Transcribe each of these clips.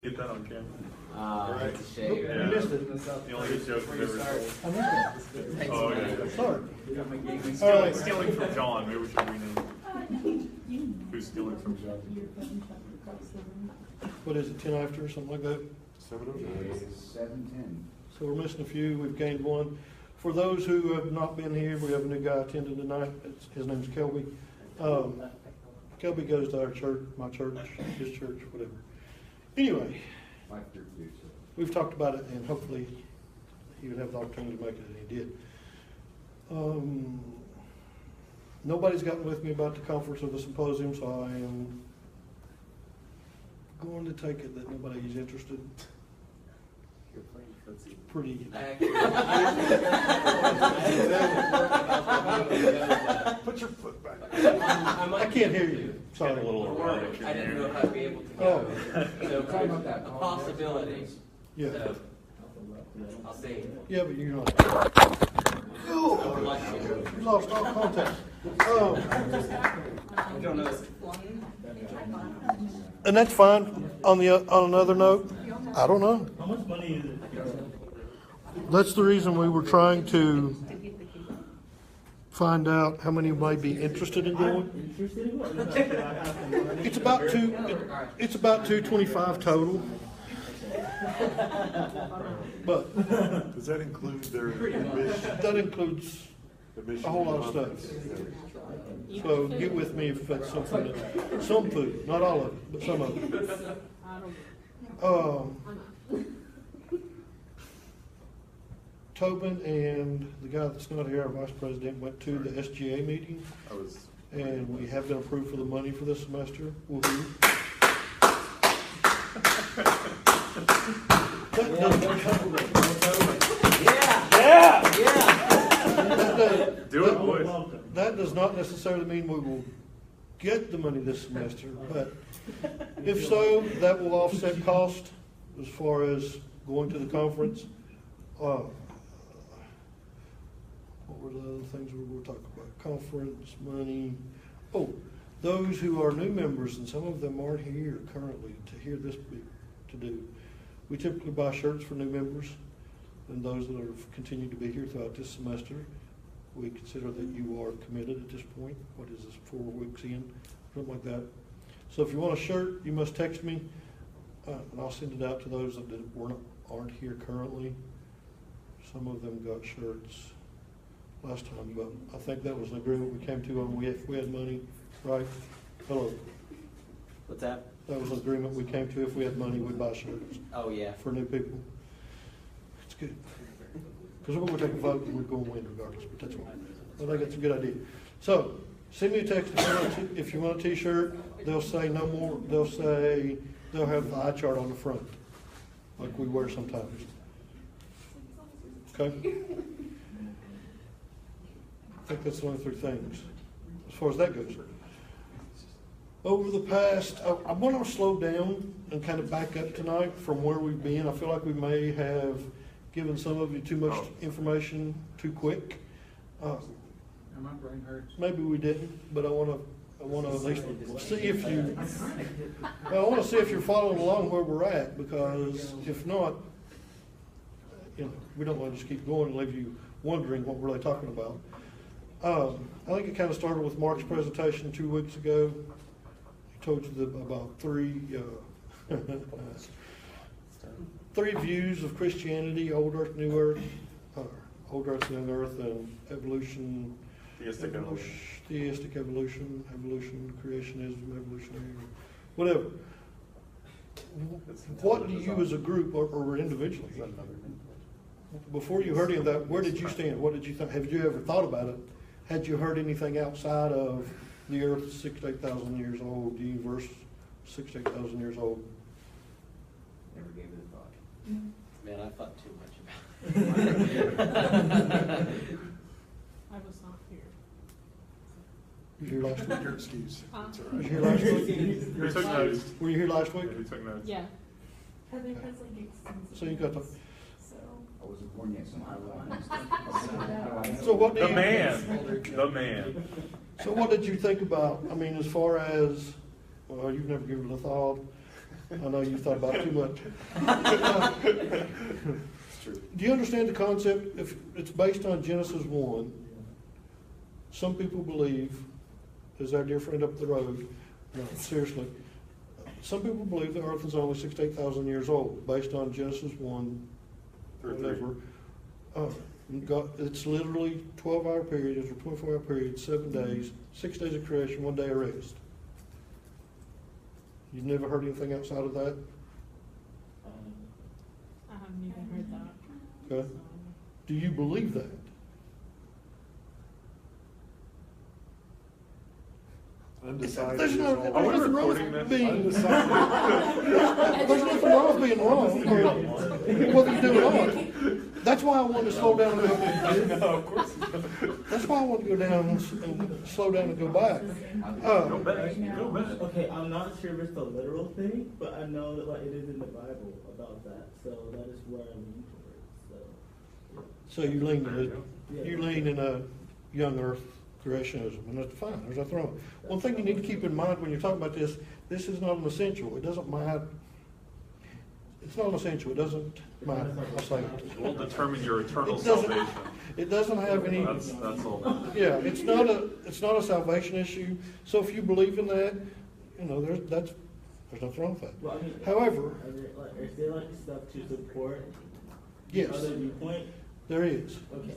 Get that on camera. It's a shame. Yeah. You missed it. The only joke we've ever told. I missed it. Oh, okay. Sorry. Stealing, All right. stealing from John. Maybe we should rename. Who's stealing from John? What is it, 10 after or something like that? 7:10. So we're missing a few, we've gained one. For those who have not been here, we have a new guy attending tonight. His name's Kelby. Kelby goes to our church, my church, his church, whatever. Anyway, we've talked about it, and hopefully he would have the opportunity to make it, and he did. Nobody's gotten with me about the conference or the symposium, so I am going to take it that nobody is interested. Pretty. Put your foot back. I can't hear you. Sorry. A little erotic I didn't here. know how to be able to go. So there's a possibility. Yeah. So I'll see. Yeah, but you're not. I would like to. You lost all contact. I don't know. And that's fine. On another note, I don't know. How much money is it? That's the reason we were trying to find out how many might be interested in going. Interested in what? It's about two. It's about 225 total. But Does that include their admission? that includes a whole lot of stuff. So get with me if that's something that, some food, not all of it, but some of it. Tobin and the guy that's not here, our vice president, went to the SGA meeting, and we have been approved for the money for this semester. Woohoo. Do it, boys. That does not necessarily mean we will get the money this semester, but if so, that will offset cost as far as going to the conference. What were the other things we were talking about? Conference, money. Oh, those who are new members, and some of them aren't here currently to hear this to do. We typically buy shirts for new members, and those that have continued to be here throughout this semester. We consider that you are committed at this point. What is this, 4 weeks in? Something like that. So if you want a shirt, you must text me, and I'll send it out to those that aren't here currently. Some of them got shirts last time, but I think that was an agreement we came to on if we had money, right? Hello. What's that? That was an agreement we came to. If we had money, we'd buy shirts Oh, yeah. for new people. It's good. Because we're going to take a vote and we're going to win regardless, but that's fine. I think it's a good idea. So, send me a text if you want a t-shirt. They'll say no more. They'll have the eye chart on the front, like we wear sometimes. Okay? I think that's the only 3 things as far as that goes. Over the past, I want to slow down and kind of back up tonight from where we've been. I feel like we may have given some of you too much information too quick. My brain hurts. Maybe we didn't, but I want to at least see if you. Well, I want to see if you're following along where we're at, because if not, we don't want to just keep going and leave you wondering what we're really talking about. I think it kind of started with Mark's presentation 2 weeks ago. He told you about 3 views of Christianity: Old Earth, New Earth, Old Earth, Young Earth, and evolution. Theistic evolution. Theistic evolution, creationism, evolutionary, whatever. What do you as a group or individually, before you heard any of that, where did you stand? What did you think? Have you ever thought about it? Had you heard anything outside of the earth 6,000 to 8,000 years old, the universe 6,000 to 8,000 years old? Never gave it a thought. Man, I thought too much about I was not here. You were here last week? Your excuse. It's all Was you right. here last week? Who took notes? Were you here last week? Who took notes? Yeah. Heather Presley Gates. So you got the. So. I wasn't born yet, so So what do The you? man. So what did you think about? I mean, as far as, well, you've never given it a thought. I know you thought about it too much. It's true. Do you understand the concept? If it's based on Genesis 1, some people believe, as our dear friend up the road, no, seriously, some people believe the earth is only 6,000 to 8,000 years old, based on Genesis 1, whatever. It's literally 12-hour periods or 24-hour periods, 7 days, 6 days of creation, 1 day of rest. You've never heard anything outside of that? I haven't even heard that. Okay. Do you believe that? Undecided. There's is no, all. there's Are we nothing wrong recording with this? being, Undecided. there's nothing wrong with being wrong, or whether you do it or not. That's why I wanted to slow down and go. No, of course. That's why I want to go down and slow down and go back. Go back, go back. Okay, I'm not sure if it's the literal thing, but I know that like it is in the Bible about that, so that is where I lean towards. So you lean in a young earth creationism, and that's fine, there's nothing wrong. One thing you need to keep in mind when you're talking about this is not an essential, it doesn't matter. It's not an essential, it doesn't matter, I'll say it. Will determine your eternal It doesn't- salvation. It doesn't have any, That's all. yeah, it's not a salvation issue, so if you believe in that, you know, there's nothing wrong with that. Well, I mean, However, is there like stuff to support yes, other viewpoint? there is. Okay.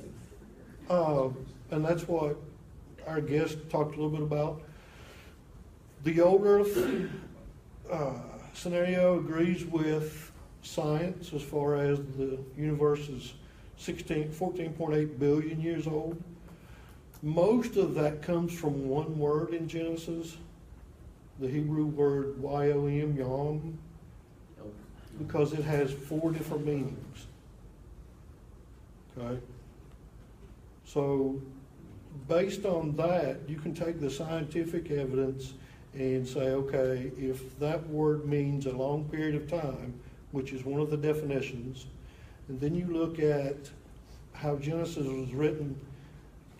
And that's what our guest talked a little bit about. The old Earth scenario agrees with science as far as the universe is 14.8 billion years old. Most of that comes from one word in Genesis, the Hebrew word yom, yom, because it has 4 different meanings. Okay? So, based on that, you can take the scientific evidence and say, okay, if that word means a long period of time, which is one of the definitions, and then you look at how Genesis was written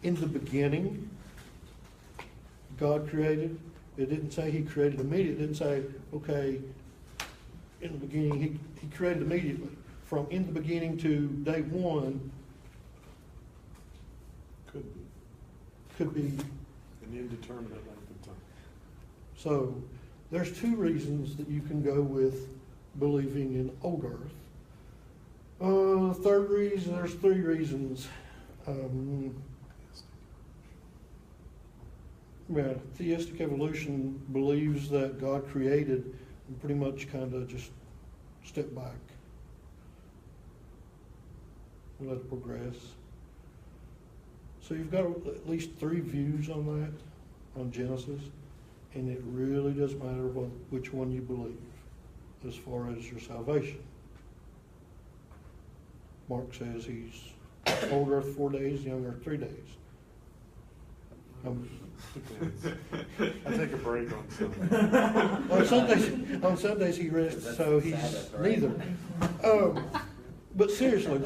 in the beginning, God created. It didn't say he created immediately. It didn't say, okay, in the beginning, he created immediately. From in the beginning to day one, could be. An indeterminate length of time. So there's 2 reasons that you can go with believing in old Earth. Third reason, there's 3 reasons. Theistic evolution believes that God created and pretty much kind of just step back. Let it progress. So you've got at least 3 views on that, on Genesis, and it really doesn't matter which one you believe as far as your salvation. Mark says he's old Earth 4 days, young Earth 3 days. I take a break on Sunday. On Sundays he rests, That's so the he's Sabbath, right? neither. But seriously,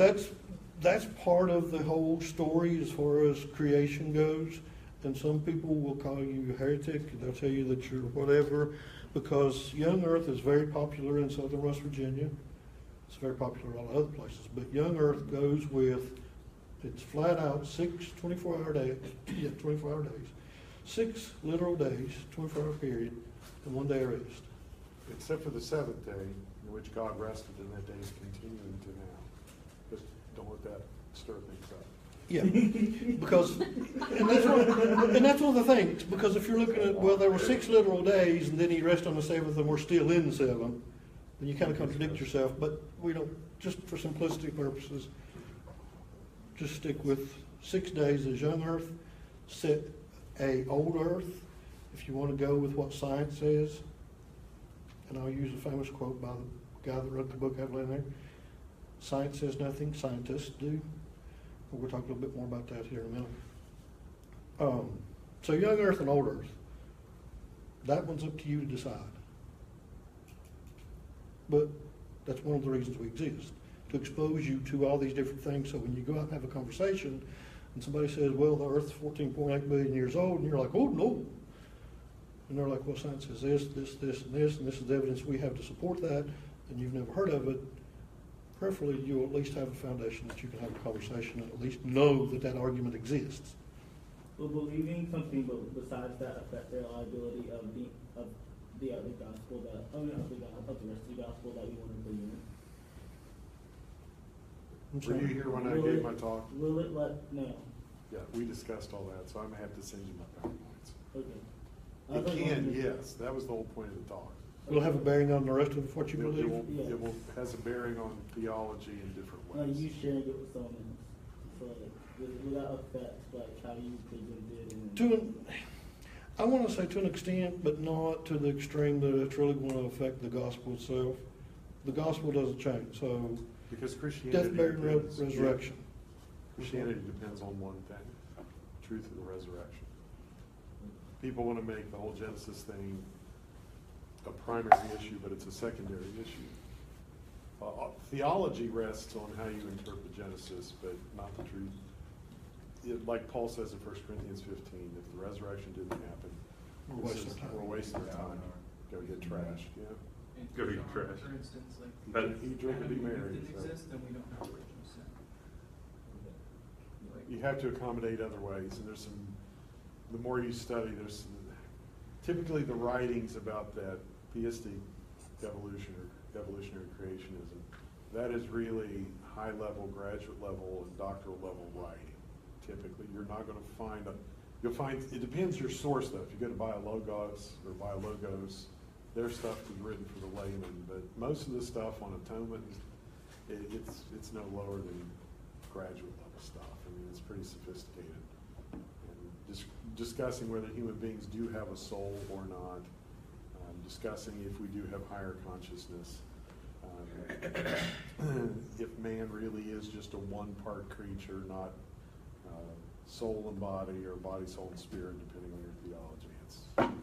that's part of the whole story as far as creation goes. And some people will call you a heretic. They'll tell you that you're whatever, because young Earth is very popular in southern West Virginia. It's very popular in all other places. But young Earth goes with, it's flat out 6 24-hour days. Yeah, 24-hour days. 6 literal days, 24-hour period, and 1 day of rest. Except for the 7th day, in which God rested, and that day is continuing to now. Just don't let that stir things up. Yeah, because, and that's one of the things, because if you're looking at, well, there were 6 literal days, and then he rested on the 7th, and we're still in the 7th, then you kind of contradict yourself, but we don't, just for simplicity purposes, just stick with 6 days as young Earth, set a old Earth, if you want to go with what science says, and I'll use a famous quote by the guy that wrote the book I've laying there, science says nothing, scientists do. We'll talk a little bit more about that here in a minute. So young Earth and old Earth, that one's up to you to decide. But that's one of the reasons we exist, to expose you to all these different things, so when you go out and have a conversation and somebody says, well, the Earth's 14.8 billion years old, and you're like, oh no, and they're like, well, science says this, this, this, and this is the evidence we have to support that, and you've never heard of it, preferably you'll at least have a foundation that you can have a conversation and at least know that that argument exists. Will believing something besides that affect the reliability of the other gospel of the rest of the gospel that we want to believe in? I'm Were you sorry. here when I Will gave it- my talk? Will it let, no, Yeah, we discussed all that, so I'm gonna have to send you my PowerPoints. okay. It can, yes, that was the whole point of the talk. Will it have a bearing on the rest of what you It believe? will, Yes. it will, has a bearing on theology in different Like you ways. sharing it with someone else, so like, will that affect like how you present it and? I want to say to an extent, but not to the extreme that it's really going to affect the gospel itself. The gospel doesn't change, so Because Christianity death, burial, and depends- resurrection. Christianity depends on one thing, truth of the resurrection. People want to make the whole Genesis thing a primary issue, but it's a secondary issue. Theology rests on how you interpret Genesis, but not the truth. Like Paul says in 1 Corinthians 15, if the resurrection didn't happen, We're wasting time. we're wasting our time. Go get trashed, yeah. Go eat trash. For instance, like. That- Eat, drink, and be merry. If it so. exists, then we don't have original sin. Like, You have to accommodate other ways, and there's some, the more you study, there's typically the writings about that theistic evolution or evolutionary creationism, that is really high level, graduate level, and doctoral level writing. Typically, you're not gonna find you'll find, it depends your source though. If you go to Biologos or Biologos, their stuff is written for the layman, but most of the stuff on atonement, it's no lower than graduate level stuff. I mean, it's pretty sophisticated. And just discussing whether human beings do have a soul or not, discussing if we do have higher consciousness, if man really is just a one-part creature, not soul and body, or body, soul, and spirit, depending on your theology.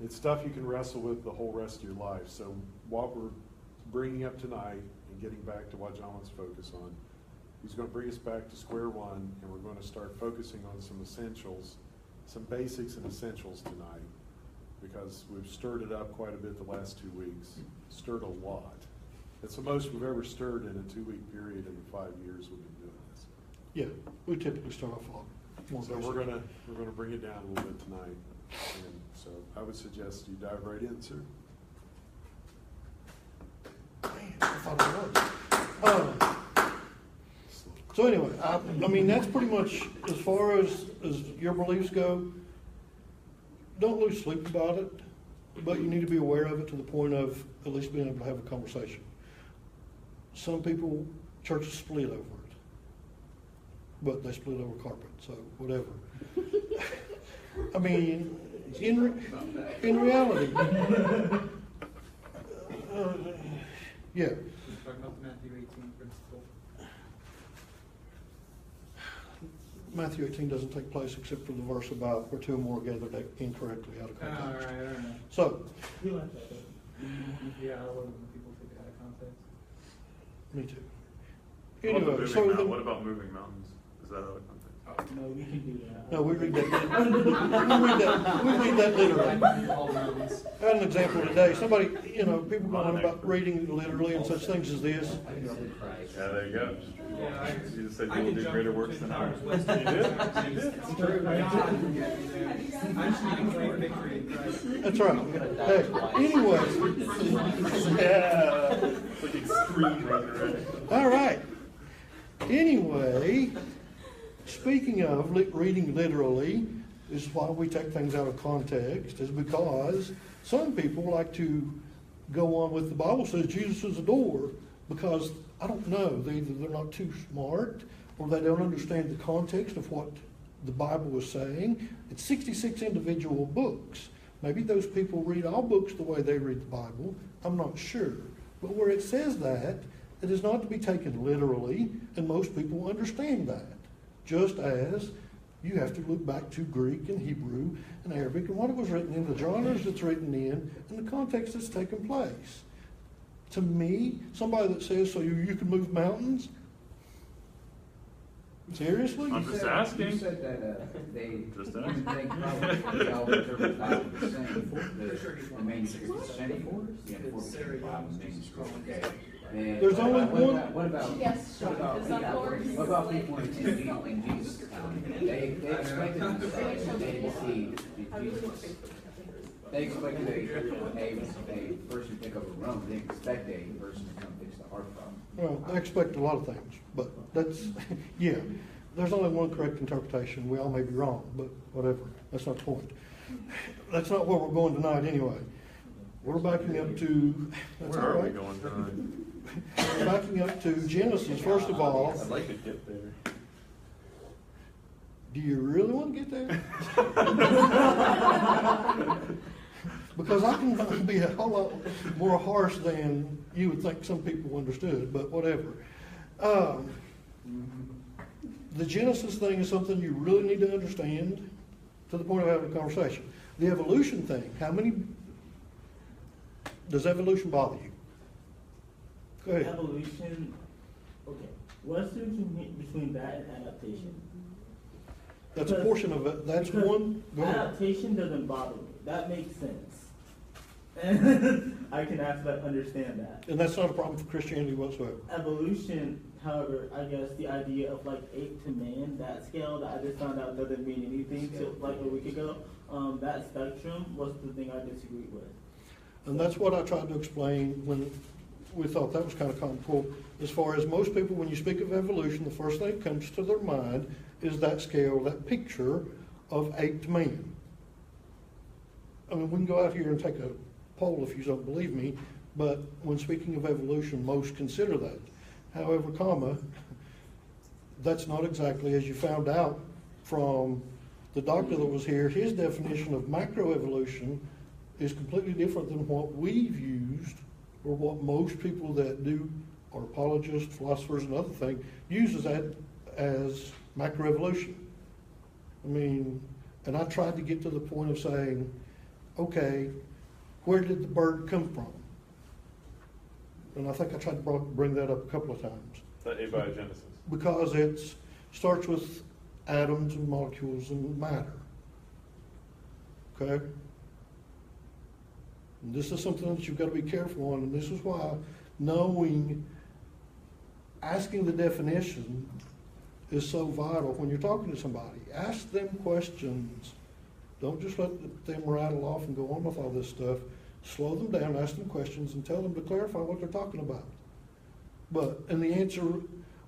It's stuff you can wrestle with the whole rest of your life. So what we're bringing up tonight and getting back to what John wants to focus on, he's going to bring us back to square one, and we're going to start focusing on some essentials, some basics and essentials tonight, because we've stirred it up quite a bit the last 2 weeks, stirred a lot. It's the most we've ever stirred in a 2-week period in the 5 years we've been doing this. Yeah, we typically start off a lot more So basic. we're gonna bring it down a little bit tonight, and so I would suggest you dive right in, sir. Man, I thought it was. So anyway, I mean, that's pretty much, as far as your beliefs go, don't lose sleep about it, but you need to be aware of it to the point of at least being able to have a conversation. Some people, churches split over it, but they split over carpet, so whatever. I mean, in reality, yeah. Talking about the Matthew 18 principle. Matthew 18 doesn't take place except for the verse about where two or more gathered incorrectly out of All context. right, I don't know. So, You like that, though. Yeah, I love when people take it out of context. me too. What about Anyway, moving so mount- then, what about moving mountains? Is that out of context? No, we can do that. no, we read that. We read that literally. All mountains. I had an example today. Somebody, people go on about reading literally and such things as this. Yeah, there you go. Yeah, I- You just said I you will can do jump greater from works Twin than Towers ours. West You to did? Texas. You did? It's true. I just need to claim victory in Christ. That's right. Hey, anyway. Yeah. It's like extreme resurrection. All right. Anyway, speaking of reading literally, this is why we take things out of context, is because some people like to go on with the Bible says Jesus is the door, because I don't know, either they're not too smart or they don't understand the context of what the Bible is saying. It's 66 individual books. Maybe those people read all books the way they read the Bible. I'm not sure. But where it says that, it is not to be taken literally, and most people understand that. Just as you have to look back to Greek and Hebrew and Arabic and what it was written in, the genres it's written in, and the context that's taken place. To me, somebody that says, so you can move mountains, Seriously? I'm just asking. You said that, they, Just they asking. probably all interpret the Bible the same, the manuscript the same. Yeah, the 45 manuscript, okay. And There's only what one- about- What about, Yes, what about, Sean, of course. what about people in Jesus' time? They expected to say, they didn't see Jesus. They expected a person to pick up a Rome, they expect a person to come fix the heart problem. Well, I expect a lot of things, but that's, yeah, there's only one correct interpretation. We all may be wrong, but whatever. That's not the point. That's not where we're going tonight anyway. We're backing up to, that's Where all are we right. going tonight? We're backing up to Genesis, first of all. I'd like to get there. Do you really want to get there? Because I can be a whole lot more harsh than you would think some people understood, but whatever. The Genesis thing is something you really need to understand to the point of having a conversation. The evolution thing, does evolution bother you? Go ahead. Evolution, okay. What's the difference between that and adaptation? That's a portion of it. That's Because one. Go ahead. Adaptation doesn't bother me. That makes sense. And I can actually understand that. And that's not a problem for Christianity whatsoever. Evolution, however, I guess the idea of like ape to man, that scale that I just found out doesn't mean anything till like a week ago, that spectrum was the thing I disagreed with. And that's what I tried to explain when we thought that was kind of comical. As far as most people, when you speak of evolution, the first thing that comes to their mind is that scale, that picture of ape to man. I mean, we can go out here and take a poll if you don't believe me, but when speaking of evolution, most consider that. However, that's not exactly, as you found out from the doctor that was here, his definition of macroevolution is completely different than what we've used, or what most people that do, or apologists, philosophers, and other things, uses that as macroevolution. I mean, and I tried to get to the point of saying, okay, where did the bird come from? And I think I tried to bring that up a couple of times. The abiogenesis. Because it starts with atoms and molecules and matter. Okay? And this is something that you've got to be careful on, and this is why asking the definition is so vital when you're talking to somebody. Ask them questions. Don't just let them rattle off and go on with all this stuff. Slow them down, ask them questions, and tell them to clarify what they're talking about. And the answer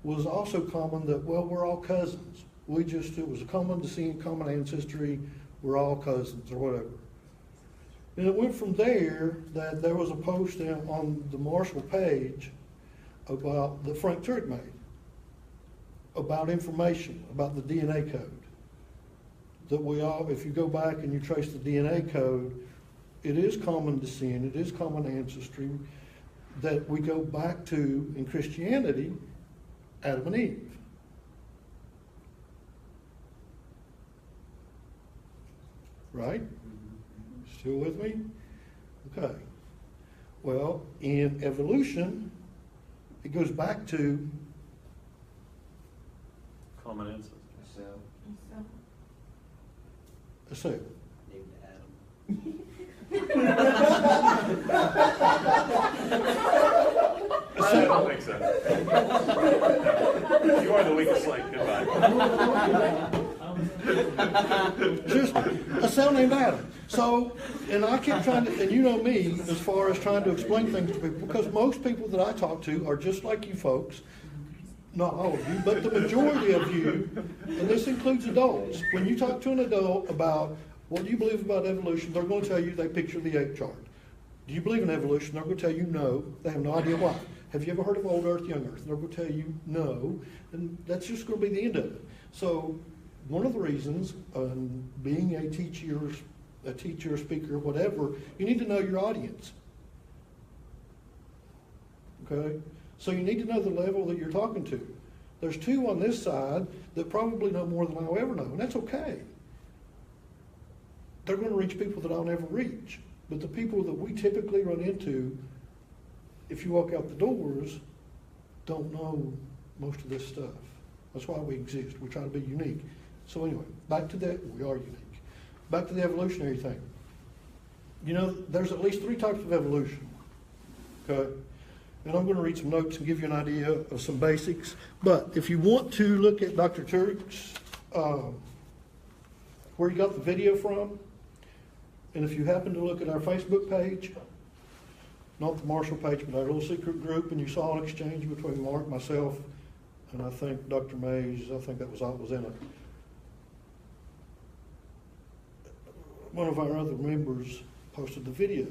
was also common that, well, we're all cousins. It was a common descent, common ancestry, we're all cousins, or whatever. And it went from there that there was a post on the Marshall page about that Frank Turek made about information, about the DNA code. That we all, if you go back and you trace the DNA code, it is common descent, it is common ancestry that we go back to in Christianity, Adam and Eve. Right? Still with me? Okay. Well, in evolution, it goes back to Common ancestor. So, a cell. Named I don't think so. You are the weakest link. Goodbye. Just a cell named Adam. So, and I kept trying to, and you know me, as far as trying to explain things to people, because most people that I talk to are just like you folks, not all of you, but the majority of you, and this includes adults. When you talk to an adult about what do you believe about evolution, they're going to tell you they picture the ape chart. Do you believe in evolution? They're going to tell you no. They have no idea why. Have you ever heard of old Earth, young Earth? They're going to tell you no, and that's just going to be the end of it. So one of the reasons, being a teacher, speaker, whatever, you need to know your audience. Okay? So you need to know the level that you're talking to. There's two on this side that probably know more than I'll ever know, and that's okay. They're going to reach people that I'll never reach. But the people that we typically run into, if you walk out the doors, don't know most of this stuff. That's why we exist. We try to be unique. So anyway, back to that, we are unique. Back to the evolutionary thing. You know, there's at least 3 types of evolution, okay? And I'm going to read some notes and give you an idea of some basics. But if you want to look at Dr. Turek's, where he got the video from, and if you happen to look at our Facebook page, not the Marshall page, but our little secret group, and you saw an exchange between Mark, myself, and I think Dr. Mays, I think that was all that was in it. One of our other members posted the video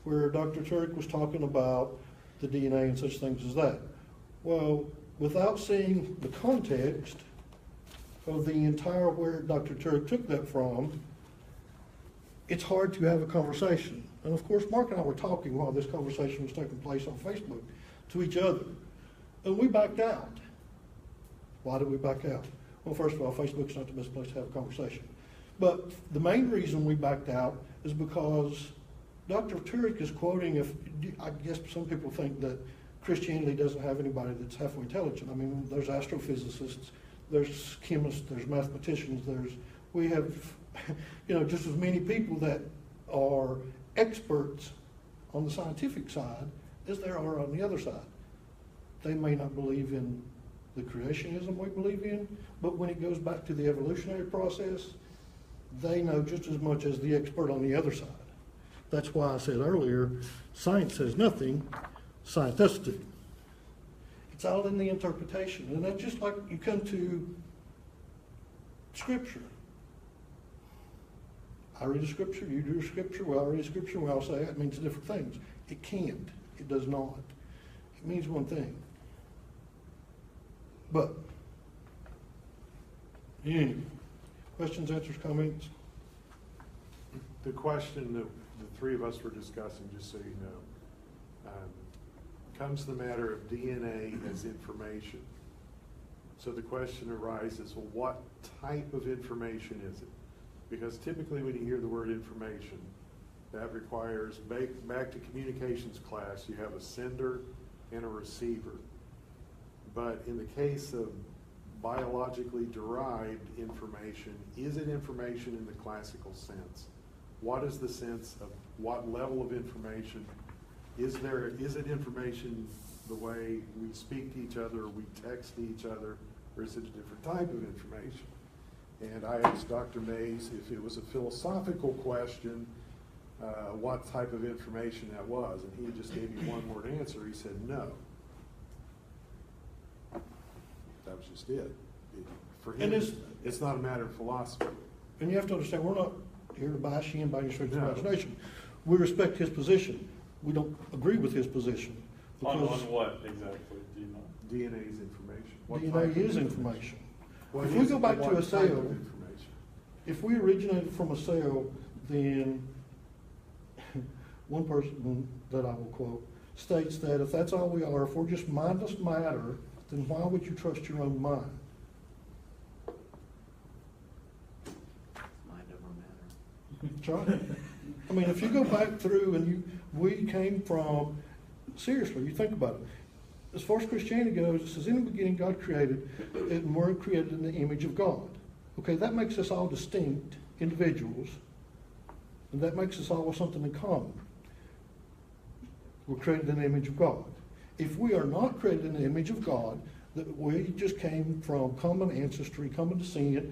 where Dr. Turek was talking about the DNA and such things as that. Well, without seeing the context of the entire where Dr. Turek took that from, it's hard to have a conversation. And of course, Mark and I were talking while this conversation was taking place on Facebook to each other. And we backed out. Why did we back out? Well, first of all, Facebook's not the best place to have a conversation. But the main reason we backed out is because Dr. Turek is quoting, I guess some people think that Christianity doesn't have anybody that's halfway intelligent. I mean, there's astrophysicists, there's chemists, there's mathematicians, we have, just as many people that are experts on the scientific side as there are on the other side. They may not believe in the creationism we believe in, but when it goes back to the evolutionary process, they know just as much as the expert on the other side. That's why I said earlier, science says nothing, science does do. It's all in the interpretation. And that's just like you come to Scripture. I read a Scripture, you do a Scripture, well, I read a Scripture, we all say it means different things. It can't. It does not. It means one thing. But, anyway, questions, answers, comments? The question that the 3 of us were discussing, just so you know, comes the matter of DNA as information. So the question arises, well, what type of information is it? Because typically when you hear the word information, that requires, back to communications class, you have a sender and a receiver. But in the case of biologically derived information, is it information in the classical sense? What is the sense of what level of information? Is it information the way we speak to each other, or we text to each other, or is it a different type of information? And I asked Dr. Mays if it was a philosophical question, what type of information that was, and he just gave me one word answer. He said no. That was just it. For him, it's not a matter of philosophy. And you have to understand, we're not here to bash him by any stretch of the imagination. We respect his position. We don't agree with his position. On what exactly? Do you know? DNA is information. DNA is information. What If we is- go back to what a type cell, of information? if we originated from a cell, then one person that I will quote states that if that's all we are, if we're just mindless matter, then why would you trust your own mind? Mind over matter. That's right. I mean, if you go back through and we came from, seriously, you think about it. As far as Christianity goes, it says, in the beginning God created, and we're created in the image of God. Okay, that makes us all distinct individuals, and that makes us all with something in common. We're created in the image of God. If we are not created in the image of God, that we just came from common ancestry, common descent,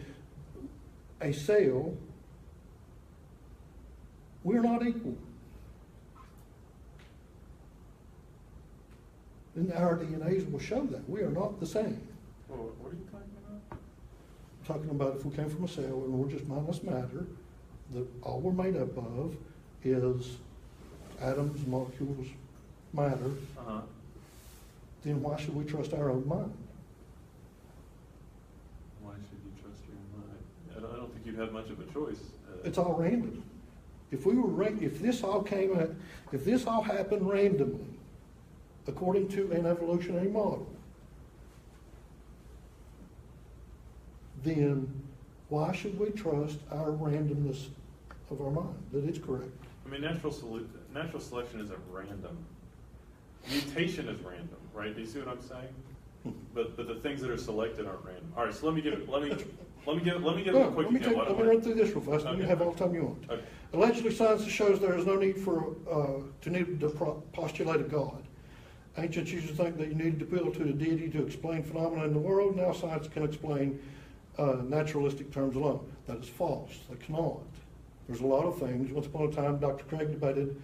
a cell, we're not equal. And our DNAs will show that. We are not the same. Well, what are you talking about? I'm talking about if we came from a cell and we're just mindless matter, that all we're made up of is atoms, molecules, matter, Uh-huh. then why should we trust our own mind? Why should you trust your own mind? I don't think you'd have much of a choice. It's all random. If this all happened randomly, according to an evolutionary model, then why should we trust our randomness of our mind, that it's correct? I mean, natural selection isn't random. Mutation is random, right? Do you see what I'm saying? But the things that are selected aren't random. All right, so let me get a quick Let me run through this real fast. You Okay. can have all the time you want. Okay. Allegedly, science shows there is no need to postulate a God. Ancients used to think that you needed to appeal to a deity to explain phenomena in the world. Now science can explain naturalistic terms alone. That is false. They cannot. There's a lot of things. Once upon a time, Dr. Craig debated,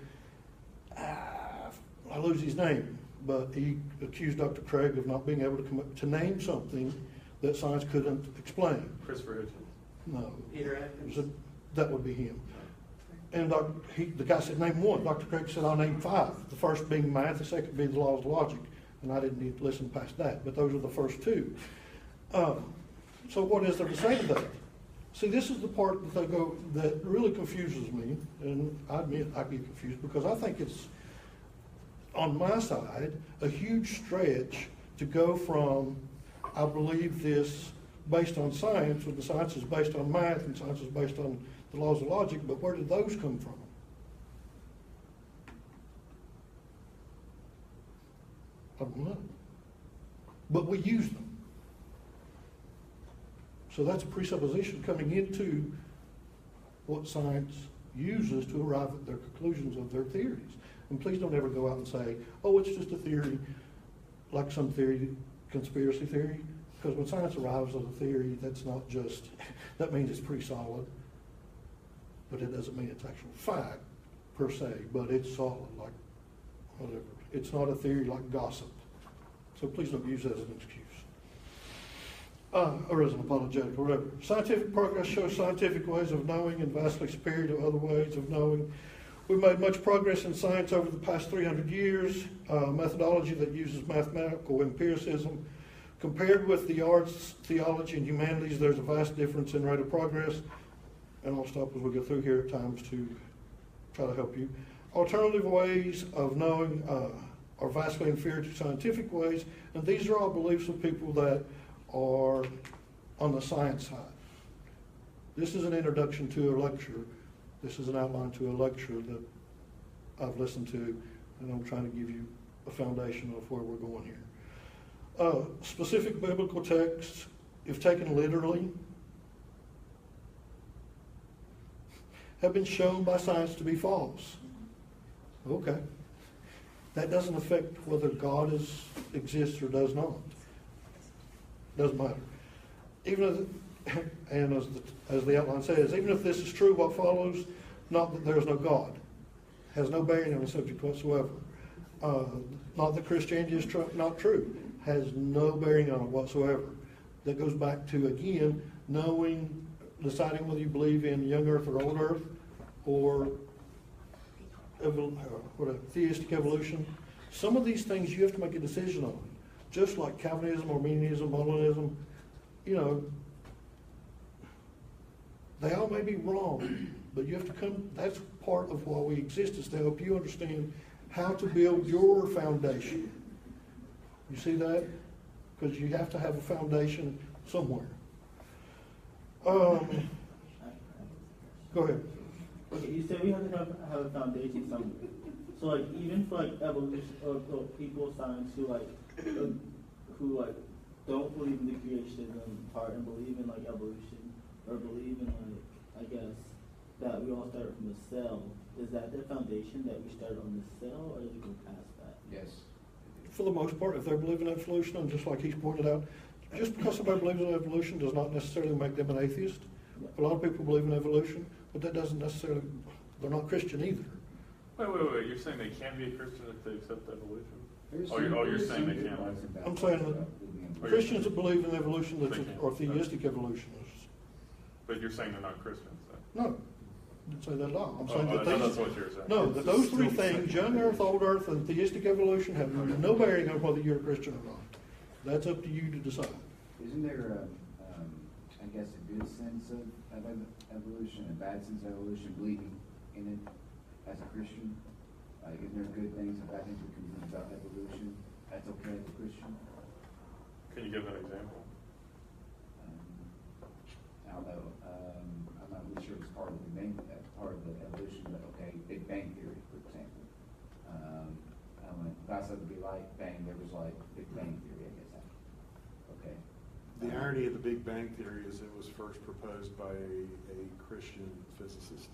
I lose his name, but he accused Dr. Craig of not being able to name something that science couldn't explain. Christopher Hitchens. No. Peter Atkins. That would be him. And the guy said, name one. Dr. Craig said, I'll name five. The first being math, the second being the laws of logic. And I didn't need to listen past that, but those are the first two. So what is there to say to that? See, this is the part that really confuses me, and I admit I get confused because I think it's, on my side, a huge stretch to go from, I believe this based on science, when the science is based on math and science is based on the laws of logic, but where did those come from? I don't know. But we use them. So that's a presupposition coming into what science uses to arrive at their conclusions of their theories. And please don't ever go out and say, oh, it's just a theory, like some theory, conspiracy theory. Because when science arrives at a theory, that's not just, that means it's pretty solid. But it doesn't mean it's actual fact, per se, but it's solid, like whatever. It's not a theory like gossip. So please don't use that as an excuse. Or as an apologetic or whatever. Scientific progress shows scientific ways of knowing and vastly superior to other ways of knowing. We've made much progress in science over the past 300 years. Methodology that uses mathematical empiricism. Compared with the arts, theology, and humanities, there's a vast difference in rate of progress. And I'll stop as we go through here at times to try to help you. Alternative ways of knowing are vastly inferior to scientific ways, and these are all beliefs of people that are on the science side. This is an introduction to a lecture. This is an outline to a lecture that I've listened to, and I'm trying to give you a foundation of where we're going here. Specific biblical texts, if taken literally, have been shown by science to be false. Okay. That doesn't affect whether God exists or does not. Doesn't matter. Even if, and as the outline says, even if this is true, what follows, not that there is no God, has no bearing on the subject whatsoever. Not that Christianity is not true, has no bearing on it whatsoever. That goes back to, again, knowing, deciding whether you believe in young earth or old earth, or theistic evolution. Some of these things you have to make a decision on. Just like Calvinism, Arminianism, Molinism, you know, they all may be wrong, but you have to come, that's part of why we exist, is to help you understand how to build your foundation. You see that? Because you have to have a foundation somewhere. Go ahead. Okay, you said we have to have a foundation somewhere. So like even for like evolution or people science who don't believe in the creationism part and believe in like evolution or believe in like, I guess, that we all started from a cell, is that the foundation that we started on the cell, or does it go past that? Yes. For the most part, if they believe in evolution, and just like he's pointed out, just because somebody believes in evolution does not necessarily make them an atheist. A lot of people believe in evolution, but that doesn't necessarily, they're not Christian either. Wait. You're saying they can be a Christian if they accept evolution? You're saying they can't. I'm saying that Christians that believe in evolution are theistic evolutionists. But you're saying they're not Christians, then? No, I didn't say that at all. I'm saying that that's what you're saying. No, that those three things, young earth, old earth, and theistic evolution, have no bearing on whether you're a Christian or not. That's up to you to decide. Isn't there, I guess, a good sense of evolution, a bad sense of evolution, believing in it as a Christian? Isn't there good things and bad things we can believe about evolution? That's okay as a Christian? Can you give an example? I don't know. I'm not really sure it's part of the evolution, but okay, Big Bang Theory, for example. If I said to be like bang, there was like Big Bang Theory, I guess. The irony of the Big Bang Theory is it was first proposed by a Christian physicist.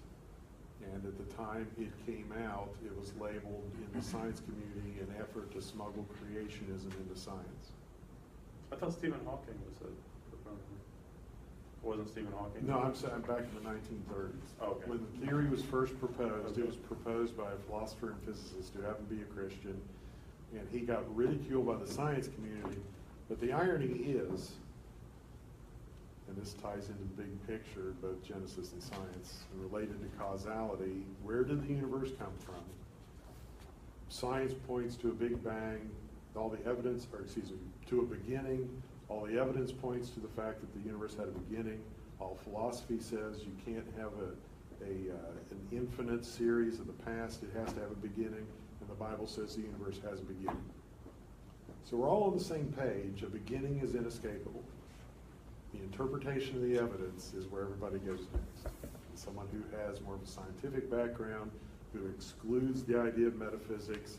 And at the time it came out, it was labeled in the science community an effort to smuggle creationism into science. I thought Stephen Hawking was a proponent. Wasn't Stephen Hawking? No, I'm saying back in the 1930s. Okay. When the theory was first proposed, Okay. it was proposed by a philosopher and physicist who happened to be a Christian, and he got ridiculed by the science community. But the irony is, and this ties into the big picture, both Genesis and science, related to causality, where did the universe come from? Science points to a Big Bang, all the evidence, or excuse me, to a beginning. All the evidence points to the fact that the universe had a beginning. All philosophy says you can't have an infinite series of the past. It has to have a beginning. And the Bible says the universe has a beginning. So we're all on the same page. A beginning is inescapable. The interpretation of the evidence is where everybody goes next. And someone who has more of a scientific background, who excludes the idea of metaphysics,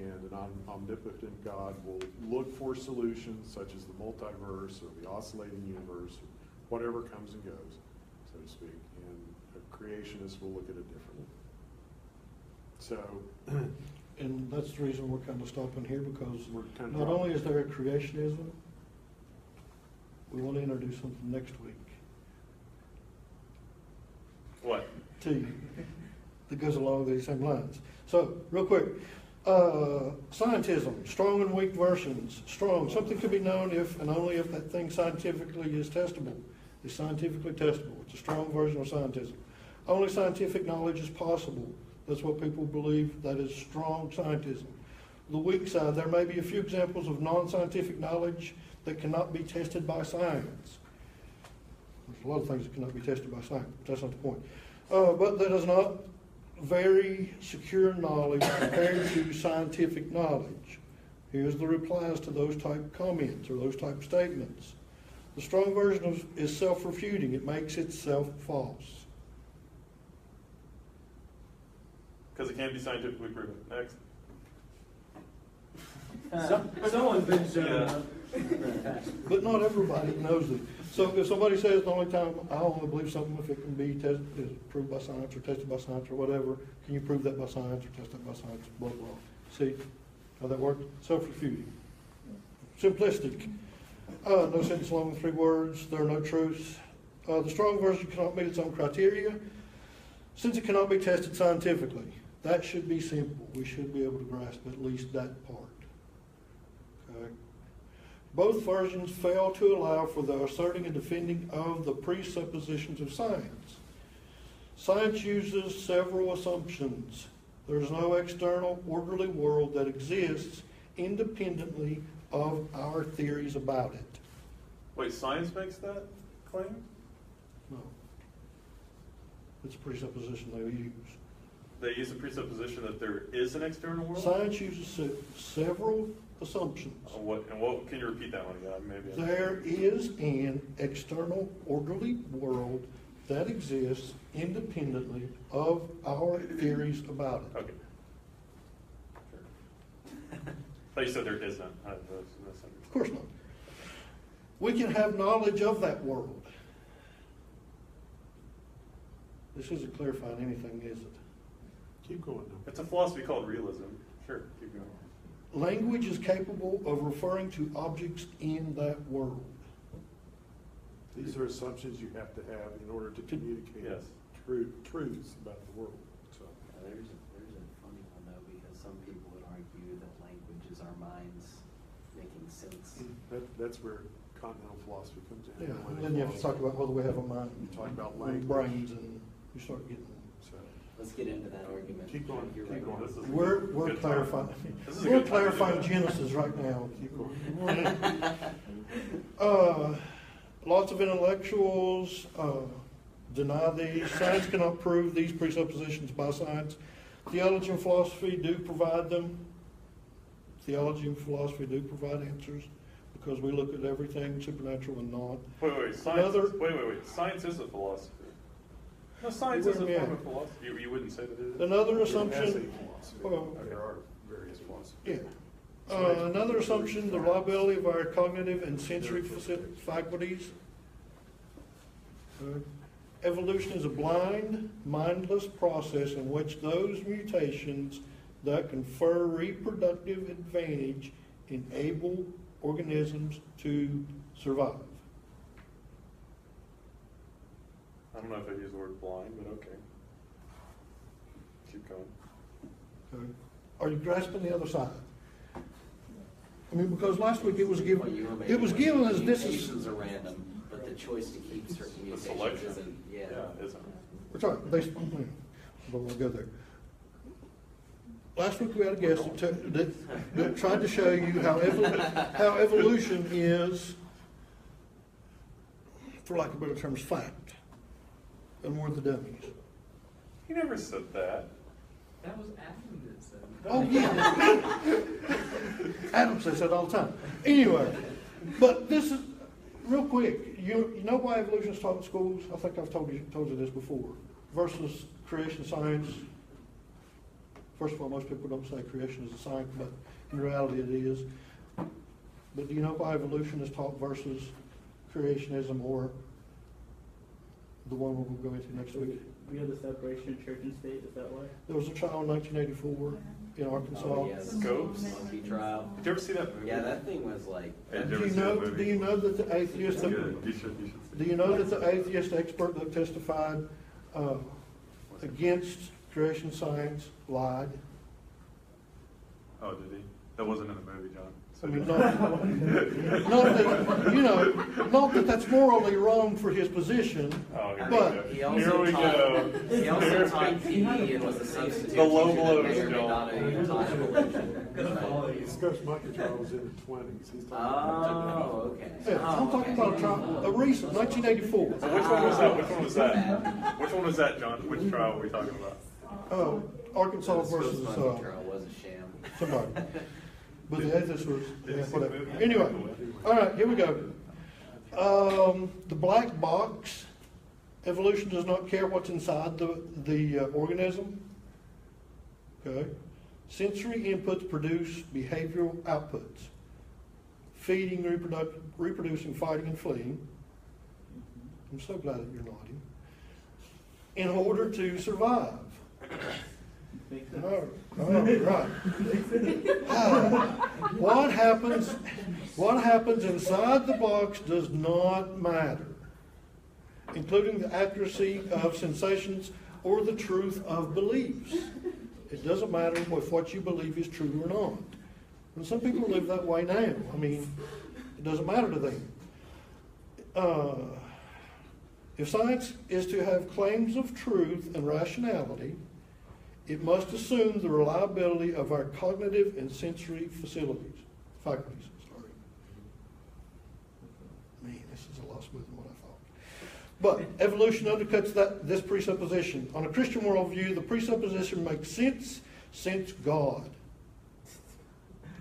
and an omnipotent God will look for solutions such as the multiverse or the oscillating universe, or whatever comes and goes, so to speak. And a creationist will look at it differently. So, And that's the reason we're kind of stopping here, because We're kind of not only dropping. is there a creationism, we want to introduce something next week What? to you that goes along these same lines. So, real quick, scientism, strong and weak versions. Strong, something could be known if and only if that thing scientifically is testable. Is scientifically testable. It's a strong version of scientism. Only scientific knowledge is possible. That's what people believe. That is strong scientism. The weak side, there may be a few examples of non-scientific knowledge that cannot be tested by science. There's a lot of things that cannot be tested by science. That's not the point. But that is not very secure knowledge compared to scientific knowledge. Here's the replies to those type comments or those type statements. The strong version is self-refuting. It makes itself false. Because it can't be scientifically proven. Next. Someone's been shown Yeah. up. But not everybody knows it. So if somebody says the only time I only believe something if it can be tested, is proved by science or tested by science or whatever, can you prove that by science or test that by science, blah, blah. See how that works? Self-refuting. Simplistic. No sentence long with 3 words. There are no truths. The strong version cannot meet its own criteria since it cannot be tested scientifically. That should be simple. We should be able to grasp at least that part. Okay. Both versions fail to allow for the asserting and defending of the presuppositions of science. Science uses several assumptions. There is no external orderly world that exists independently of our theories about it. Wait, science makes that claim? No. It's a presupposition they use. They use the presupposition that there is an external world? Science uses several assumptions. What can you repeat that one again? Maybe. There is an external orderly world that exists independently of our theories about it. Okay. Sure. I thought you said there isn't. Of course not. We can have knowledge of that world. This isn't clarifying anything, is it? keep going now. It's a philosophy called realism. Sure, keep going. Language is capable of referring to objects in that world. These are assumptions you have to have in order to communicate Yes. truths about the world. So, There's a funny one though, because some people would argue that language is our minds making sense. that's where continental philosophy comes in. Yeah, and then you have to talk about whether we have a mind, You talk about and language. brains, and you start getting. So, Let's get into that argument. Keep going, You're keep right. going. This is a We're good clarifying. time. This is a We're good time to do clarifying that. Genesis right now. keep going. Lots of intellectuals deny these. Science cannot prove these presuppositions by science. Theology and philosophy do provide them. Theology and philosophy do provide answers because we look at everything supernatural and not. Wait. Science. Another- Wait. Science is a philosophy. No, science is a Yeah. form of philosophy. You wouldn't say that it is? Another It has a assumption. philosophy. Well, There are various philosophies. Yeah. Another assumption, the reliability of our cognitive and sensory faculties. Evolution is a blind, mindless process in which those mutations that confer reproductive advantage enable organisms to survive. I don't know if I use the word blind, but okay. Keep going. Okay. Are you grasping the other side? I mean, because last week it was given, What you were it was making given was as this is, mutations are random, but the choice to keep certain The mutations selection. isn't, yeah. Isn't. we're talking, they, but we'll go there. Last week we had a guest that tried to show you how evolution is, for lack of better terms, fact. And we're the dummies. He never said that. That was Adam that said. Oh, yeah. Adam says that all the time. Anyway, but this is, real quick, you know why evolution is taught in schools? I think I've told you this before. Versus creation science. First of all, most people don't say creation is a science, but in reality it is. But do you know why evolution is taught versus creationism, or the one we'll go into next week? We have the separation of church and state, is that why? There was a trial in 1984 in Arkansas. Oh, yeah, the Scopes? monkey trial. Did you ever see that movie? Yeah, that thing was like. Yeah, Do did you you ever see know? that movie? Do you know that the atheist? It's good. You should see Do you know that the atheist expert that testified against creation science lied? Oh, did he? That wasn't in the movie, John. I mean, not that, you know, not that that's morally wrong for his position. Oh, here But- we He go. also Here we taught- go. He also Here taught we- PE and was a substitute The low teacher blows, that may or may Joel. not have even taught evolution. This Coach Monkey trial was in the 20s. He's talking Oh, okay. Yeah, I'm talking about a trial, a recent, 1984. So which one was that? Which one was that? Which one was that, John? Which trial were we talking about? Arkansas The versus monkey trial was a sham. somebody. But the atheist was, Did yeah, you see the whatever. movie? Anyway, all right, here we go. The black box. Evolution does not care what's inside the organism. Okay. Sensory inputs produce behavioral outputs. Feeding, reproducing, fighting, and fleeing. I'm so glad that you're nodding. In order to survive. Makes sense. Right. What happens inside the box does not matter, including the accuracy of sensations or the truth of beliefs. It doesn't matter if what you believe is true or not. And some people live that way now. I mean, it doesn't matter to them. If science is to have claims of truth and rationality, it must assume the reliability of our cognitive and sensory faculties. Man, this is a lot smoother than what I thought. But evolution undercuts this presupposition. On a Christian worldview, the presupposition makes sense since God.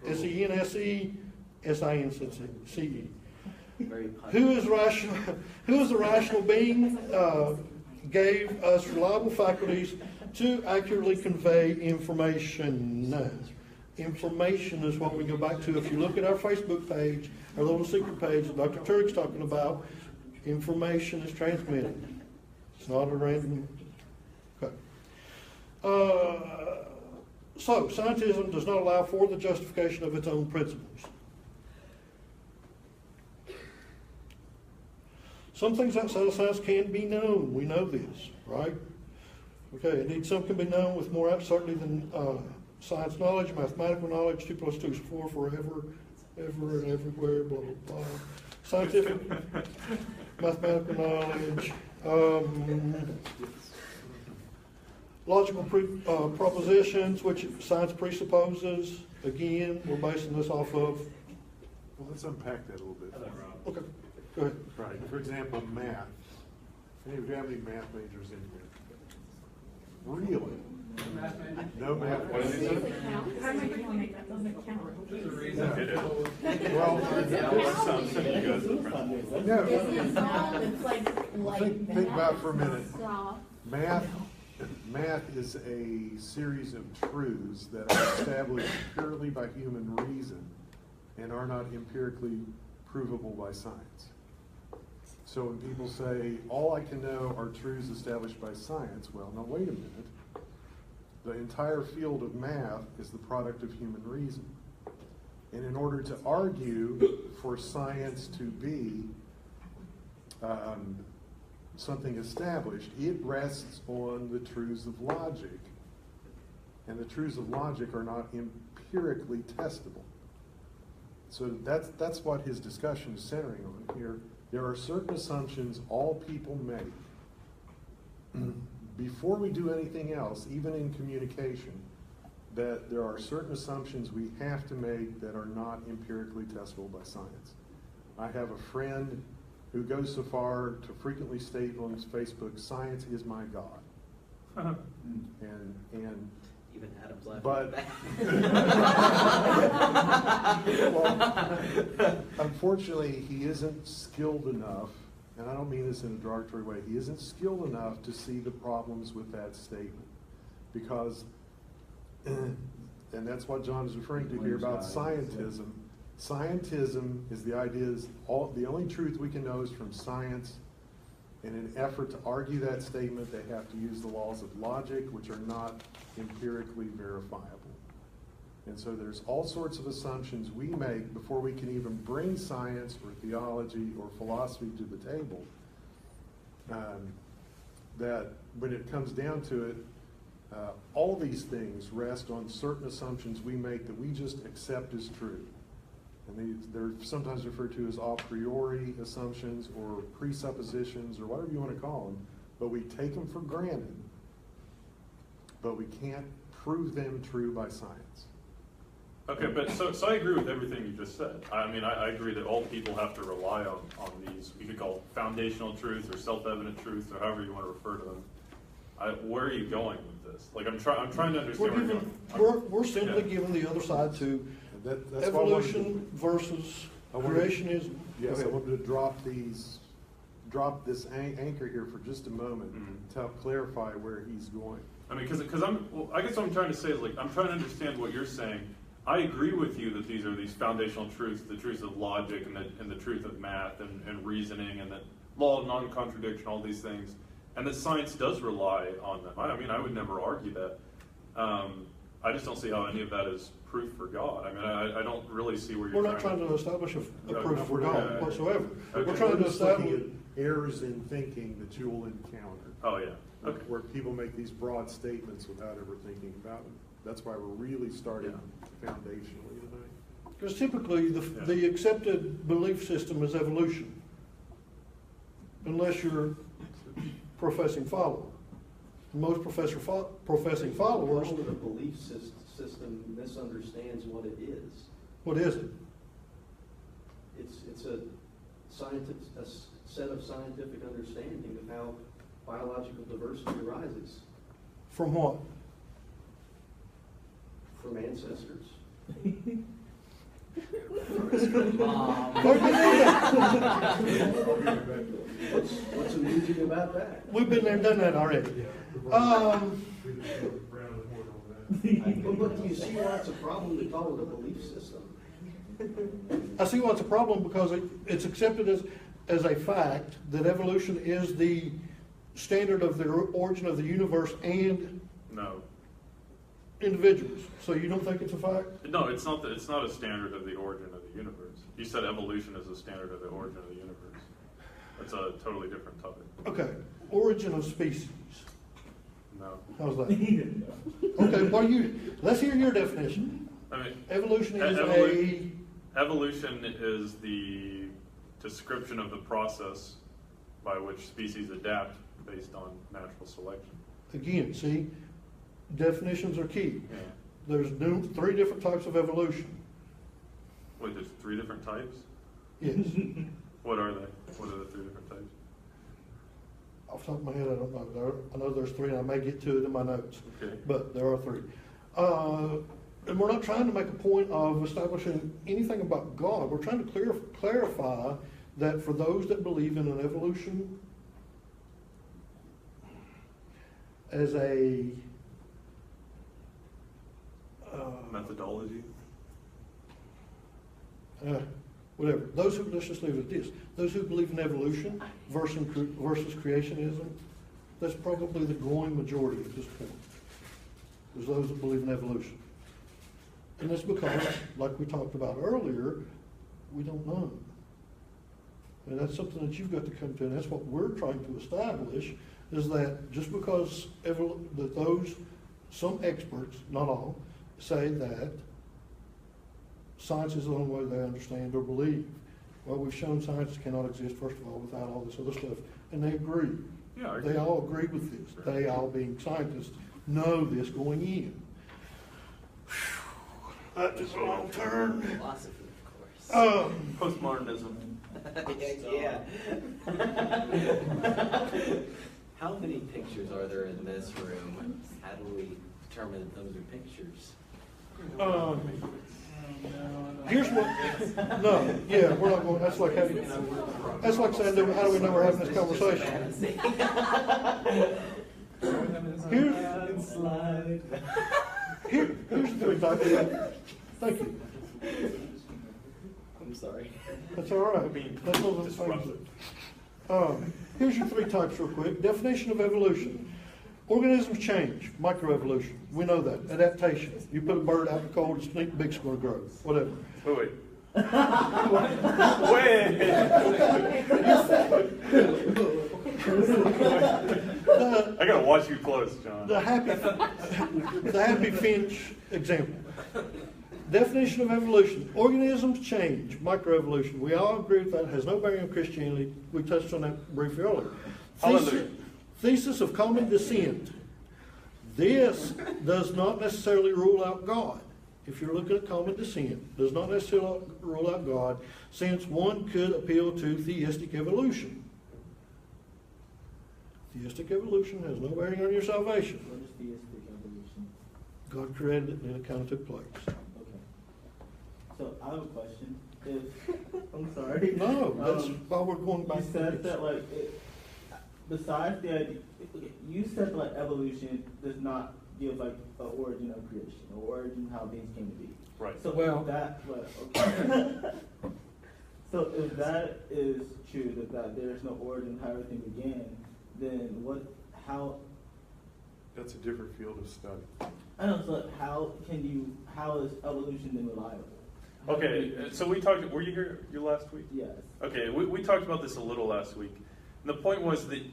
S-E-N-S-E, S-I-N-C-E. Very Who is rational? Who is a rational being? Gave us reliable faculties to accurately convey information. Information is what we go back to. If you look at our Facebook page, our little secret page that Dr. Turk's talking about, information is transmitted. It's not a random. Okay. So, scientism does not allow for the justification of its own principles. Some things outside of science can be known. We know this, right? Okay, indeed, some can be known with more certainty than science knowledge, mathematical knowledge. 2 + 2 is 4 forever, ever and everywhere, blah, blah, blah. Scientific, mathematical knowledge, logical propositions, which science presupposes. Again, we're basing this off of. Well, let's unpack that a little bit. Okay, go ahead. Right. For example, math. Do you have any math majors in here? Really? No math. What did he say? How am I going to make that doesn't count? There's a reason. It is. Well, That sounds to you guys different. no. It's like Think about it for a minute. Stop. Math, math is a series of truths that are established purely by human reason and are not empirically provable by science. So when people say, all I can know are truths established by science, well, now wait a minute. The entire field of math is the product of human reason. And in order to argue for science to be something established, it rests on the truths of logic. And the truths of logic are not empirically testable. So that's what his discussion is centering on here. There are certain assumptions all people make. Before we do anything else, even in communication, that there are certain assumptions we have to make that are not empirically testable by science. I have a friend who goes so far to frequently state on his Facebook, "Science is my God." and Even Adam's laughing but at that. well, unfortunately, he isn't skilled enough, and I don't mean this in a derogatory way, he isn't skilled enough to see the problems with that statement. Because, and that's what John is referring to here about scientism. Scientism is the idea is the only truth we can know is from science. In an effort to argue that statement, they have to use the laws of logic, which are not empirically verifiable. And so there's all sorts of assumptions we make before we can even bring science or theology or philosophy to the table, that when it comes down to it, all these things rest on certain assumptions we make that we just accept as true. And they're sometimes referred to as a priori assumptions or presuppositions or whatever you want to call them, but we take them for granted, but we can't prove them true by science. Okay, but so I agree with everything you just said. I mean, I agree that all people have to rely on these, we could call foundational truths or self-evident truths or however you want to refer to them. Where are you going with this? Like, I'm trying to understand where you're going. We're simply giving the other side to That's evolution versus creationism. Yes, I wanted to drop this anchor here for just a moment to help clarify where he's going. I mean, because I guess what I'm trying to say is, like, I'm trying to understand what you're saying. I agree with you that these are these foundational truths, the truths of logic and the truth of math and reasoning and the law of non-contradiction, all these things, and that science does rely on them. I mean, I would never argue that. I just don't see how any of that is proof for God. I mean, I don't really see where you're We're not trying to establish a proof for we're God not. whatsoever. Okay. We're trying to just looking establish. at errors in thinking that you will encounter. Oh, yeah. Okay. Where people make these broad statements without ever thinking about them. That's why we're really starting foundationally tonight. Because typically, the accepted belief system is evolution, unless you're professing follower. Most professing followers. The belief system misunderstands what it is. What is it? It's a set of scientific understanding of how biological diversity arises From what? from ancestors. What's amusing about that? We've been there and done that already. But do you see why it's a problem to call it a belief system? I see why it's a problem because it's accepted as a fact that evolution is the standard of the origin of the universe and No. individuals. So you don't think it's a fact? No, it's not a standard of the origin of the universe. You said evolution is a standard of the origin of the universe. That's a totally different topic. Okay, origin of species. No. How's that? Okay, let's hear your definition. I mean, Evolution is evolution is the description of the process by which species adapt based on natural selection. Again, see, definitions are key. Yeah. There's 3 different types of evolution. Wait, there's 3 different types? Yes. What are they? What are the 3 different types? Off the top of my head, I don't know. I know there's 3, and I may get to it in my notes. Okay. But there are 3. And we're not trying to make a point of establishing anything about God. We're trying to clarify that for those that believe in an evolution, as a Methodology. whatever. Those who, let's just leave it at this. Those who believe in evolution versus creationism, that's probably the growing majority at this point. There's those that believe in evolution. And it's because, like we talked about earlier, we don't know. And that's something that you've got to come to, and that's what we're trying to establish, is that just because some experts, not all, say that science is the only way they understand or believe. Well, we've shown science cannot exist, first of all, without all this other stuff. And they agree. Yeah, I They agree. all agree with this. They all, being scientists, know this going in. That is a long turn. Philosophy, of course. Postmodernism. Yeah. How many pictures are there in this room? How do we determine that those are pictures? Here's what, no, yeah, we're not going, that's like having, that's like saying, how do we know we're having this conversation? Here's the three types. Thank you. I'm sorry. That's all right. That's all the things that. Here's your three types real quick. Definition of evolution. Organisms change, microevolution. We know that. Adaptation. You put a bird out in the cold, it's neat, big's going to grow. Whatever. Wait. Wait. I gotta watch you close, John. The happy finch example. Definition of evolution. Organisms change, microevolution. We all agree with that. It has no bearing on Christianity. We touched on that briefly earlier. Hallelujah. Thesis of common descent. This does not necessarily rule out God. If you're looking at common descent, does not necessarily rule out God, since one could appeal to theistic evolution. Theistic evolution has no bearing on your salvation. What is theistic evolution? God created it and it kind of took place. Okay. So I have a question. I'm sorry. No, that's why we're going back You to said this. that like besides the idea, you said that like evolution does not give like an origin of creation or origin how things came to be. Right. So Well- if that okay. So if that is true, that there is no origin how everything began, then how That's a different field of study. I don't know, so how is evolution then reliable? Okay, so we talked, were you here last week? Yes. Okay, we talked about this a little last week. And the point was that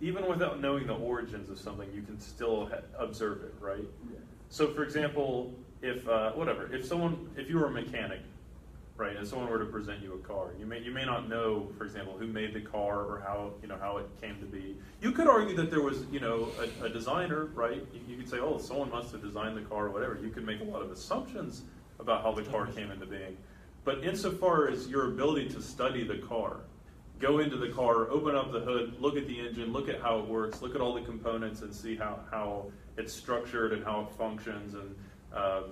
even without knowing the origins of something, you can still observe it, right? Yeah. So for example, if you were a mechanic, right, and someone were to present you a car, you may not know, for example, who made the car or how it came to be. You could argue that there was, a designer, right? You could say, oh, someone must have designed the car or whatever. You could make a lot of assumptions about how the car came into being. But insofar as your ability to study the car, go into the car, open up the hood, look at the engine, look at how it works, look at all the components and see how it's structured and how it functions and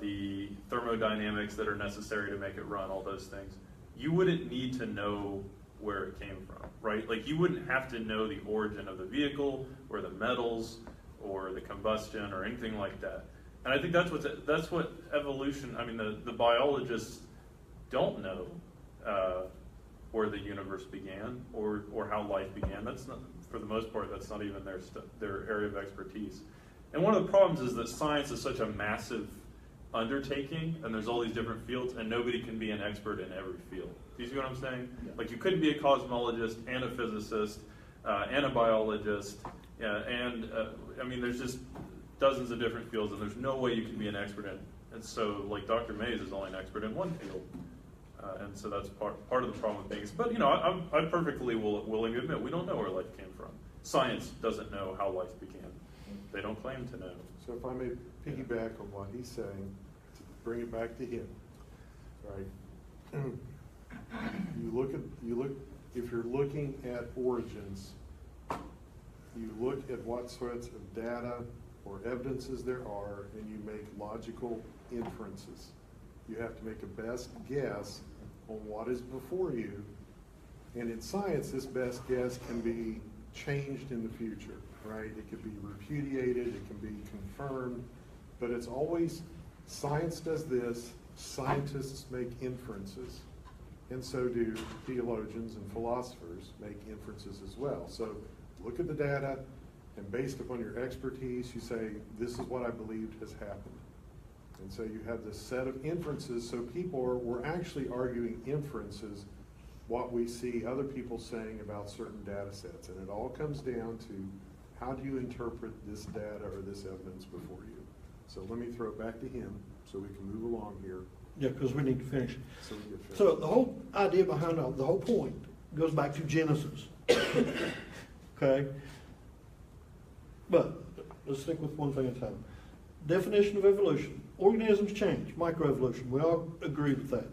the thermodynamics that are necessary to make it run, all those things. You wouldn't need to know where it came from, right? Like you wouldn't have to know the origin of the vehicle or the metals or the combustion or anything like that. And I think that's what evolution, the biologists don't know where the universe began or how life began. That's not, for the most part, that's not even their area of expertise. And one of the problems is that science is such a massive undertaking, and there's all these different fields, and nobody can be an expert in every field. Do you see what I'm saying? Yeah. Like you couldn't be a cosmologist and a physicist and a biologist, there's just dozens of different fields, and there's no way you can be an expert in. And so, like Dr. Mays is only an expert in one field. And so that's part of the problem with things. But I'm perfectly willing to admit we don't know where life came from. Science doesn't know how life began. They don't claim to know. So if I may piggyback on what he's saying, to bring it back to him, right? If you're looking at origins, you look at what sorts of data or evidences there are, and you make logical inferences. You have to make a best guess on what is before you. And in science, this best guess can be changed in the future, right? It could be repudiated, it can be confirmed, but it's always, science does this, scientists make inferences, and so do theologians and philosophers make inferences as well. So look at the data, and based upon your expertise, you say, this is what I believed has happened. And so you have this set of inferences, so we're actually arguing inferences, what we see other people saying about certain data sets. And it all comes down to, how do you interpret this data or this evidence before you? So let me throw it back to him, so we can move along here. Yeah, because we need to finish. So we get finished. So the whole idea behind the whole point goes back to Genesis. Okay? But let's stick with one thing at a time. Definition of evolution. Organisms change. Microevolution. We all agree with that.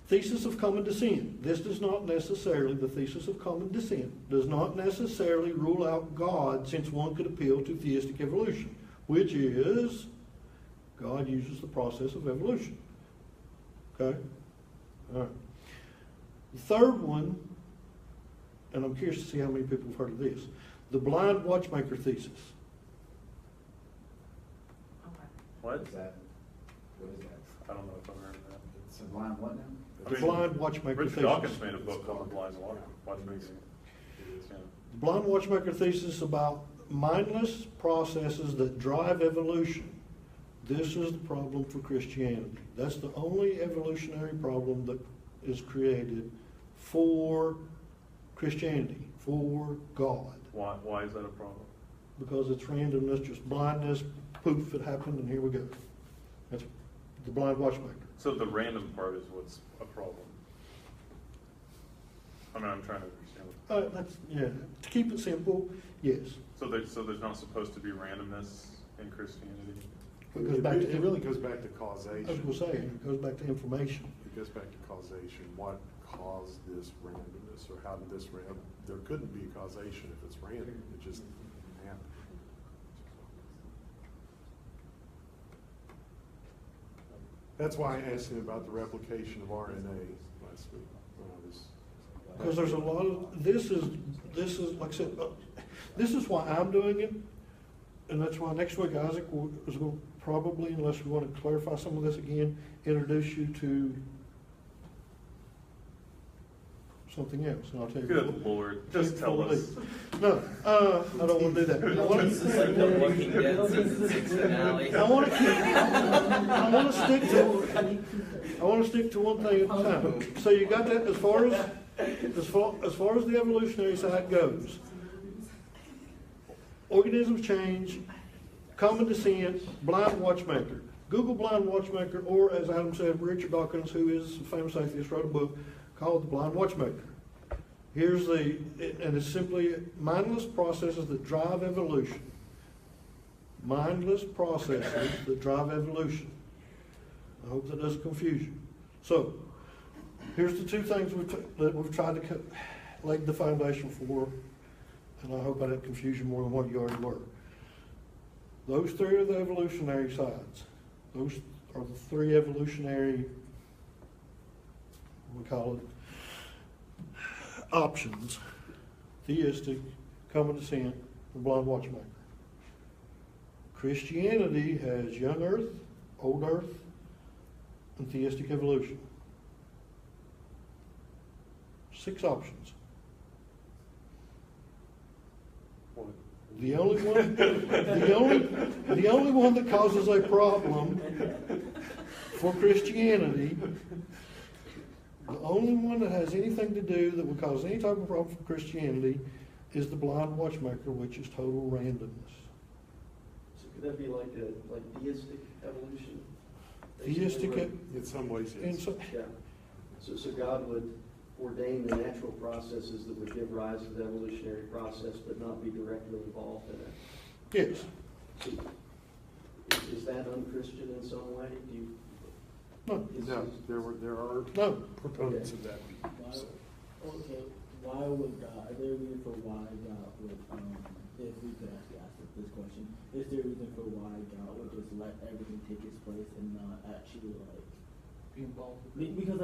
Thesis of common descent. This does not necessarily, the thesis of common descent, does not necessarily rule out God, since one could appeal to theistic evolution, which is God uses the process of evolution. Okay? All right. The third one, and I'm curious to see how many people have heard of this, the blind watchmaker thesis. What? What is that? What is that? I don't know if I've heard of that. It's a blind what now? I The mean, blind watchmaker Richard thesis. Dawkins made a book called The Blind Watchmaker. Yeah. The blind watchmaker thesis about mindless processes that drive evolution. This is the problem for Christianity. That's the only evolutionary problem that is created for Christianity, for God. Why is that a problem? Because it's randomness, just blindness, poof, it happened, and here we go. That's the blind watchmaker. So the random part is what's a problem. I mean, I'm trying to understand. That's, yeah, to keep it simple, yes. So there's not supposed to be randomness in Christianity? It goes back to, It really goes back to I was causation. going to say, it goes back to information. It goes back to causation. What caused this randomness, or how did this there couldn't be causation if it's random. It just happened. That's why I asked him about the replication of RNA last week when I was. Because there's a lot of, this is, like I said, this is why I'm doing it. And that's why next week Isaac is going to probably, unless we want to clarify some of this again, introduce you to something else. And I'll tell you. Good Lord, just tell us. No, I don't want to do that. I want This is like the Walking Dead season 6 finale. I want to stick to one thing at a time. So you got that as far as the evolutionary side goes. Organisms change, common descent, blind watchmaker. Google blind watchmaker, or as Adam said, Richard Dawkins, who is a famous atheist, wrote a book called The Blind Watchmaker. And it's simply mindless processes that drive evolution. Mindless processes that drive evolution. I hope that doesn't confuse you. So, here's the two things that we've tried to lay the foundation for, and I hope I didn't confuse you more than what you already were. Those three are the evolutionary sides. Those are the three evolutionary, we call it, options: theistic, common descent, and blind watchmaker. Christianity has young earth, old earth, and theistic evolution. 6 options. The only one that causes a problem for Christianity, the only one that has anything to do that would cause any type of problem for Christianity, is the blind watchmaker, which is total randomness. So could that be like deistic evolution? Theistic, In some ways, in yes. some, Yeah. So God would ordain the natural processes that would give rise to the evolutionary process, but not be directly involved in it. yes. So, is that unchristian in some way? Do you? No. No, there are No. proponents of that. Why, So, okay, why would God, is there a reason for why God would, if we could actually ask this question, is there a reason for why God would just let everything take its place and not actually be involved? Because